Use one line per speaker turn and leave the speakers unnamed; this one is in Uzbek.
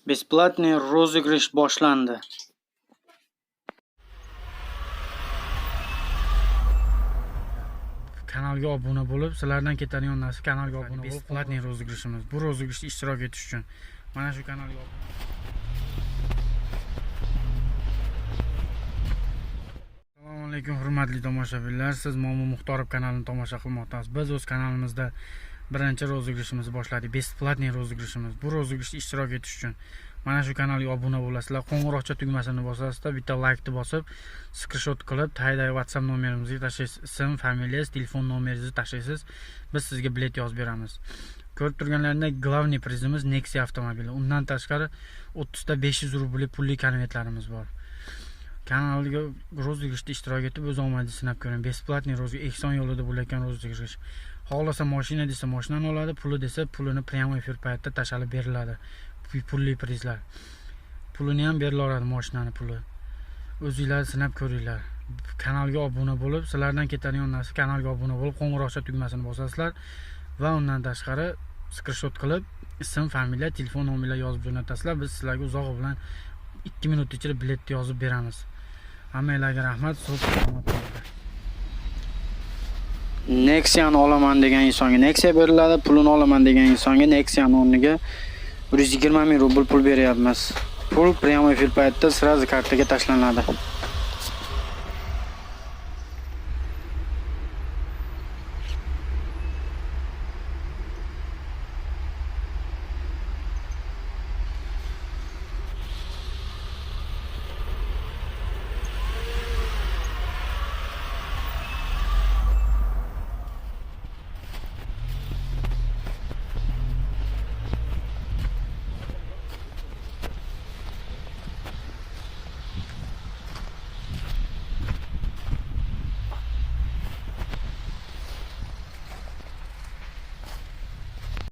Бесплатный розыгрыш boshlandi. Kanalga obuna bo'lib, sizlardan ketadigan narsa kanalga obuna bo'lib, besplatniy rozыгрышimiz. Bu rozыгрышda ishtirok etish uchun mana shu kanalga obuna. Assalomu alaykum hurmatli tomoshabinlar. Siz Mo'min Muxtorov kanalini tomosha qilmoqdasiz. Biz o'z kanalimizda birinchi rozыгрышimizni boshladik. Besplatniy rozыгрышimiz. Bu rozыгрышda ishtirok etish uchun mana shu kanalga obuna bo'lasizlar. Qo'ng'iroqcha tugmasini bosasizlar, bitta like bosib, screenshot qilib, taydagi WhatsApp nomerimizga tashlaysiz. Ism, familiyangiz, telefon nomeringizni tashlaysiz. Biz sizga bilet yozib beramiz. Ko'rib turganlaringdek, главный prizimiz Nexia avtomobili. Undan tashqari 30 ta 500 rubl pulli konvertlarimiz bor. Kanalga rozыгрышda ishtirok etib, o'z omadingizni sinab ko'ring. Besplatniy rozыгрыш, Ehson yo'lida bo'layotgan rozыгрыш. Xohlasa mashina desa mashinani oladi, puli desa pulini prямой efir paytida tashlab beriladi. Pulli prizlar. Pulini ham berilaveradi, mashinani puli. O'zingizlar sinab ko'ringlar. Kanalga obuna bo'lib, sizlardan ketadigan narsa kanalga obuna bo'lib, qo'ng'iroqcha tugmasini bosasizlar va undan tashqari screenshot qilib, ism, familiya, telefon nomerlarini yozib jo'natasizlar. Biz sizlarga uzog'i bilan 2 minut ichida biletni yozib beramiz. Hammanglarga rahmat. Nexia'ni olaman degan insonga Nexia beriladi, pulini olaman degan insonga Nexia'ni o'rniga 120 ming rubl pul beryapmiz. Pul prямой efir paytida sразу kartaga tashlanadi.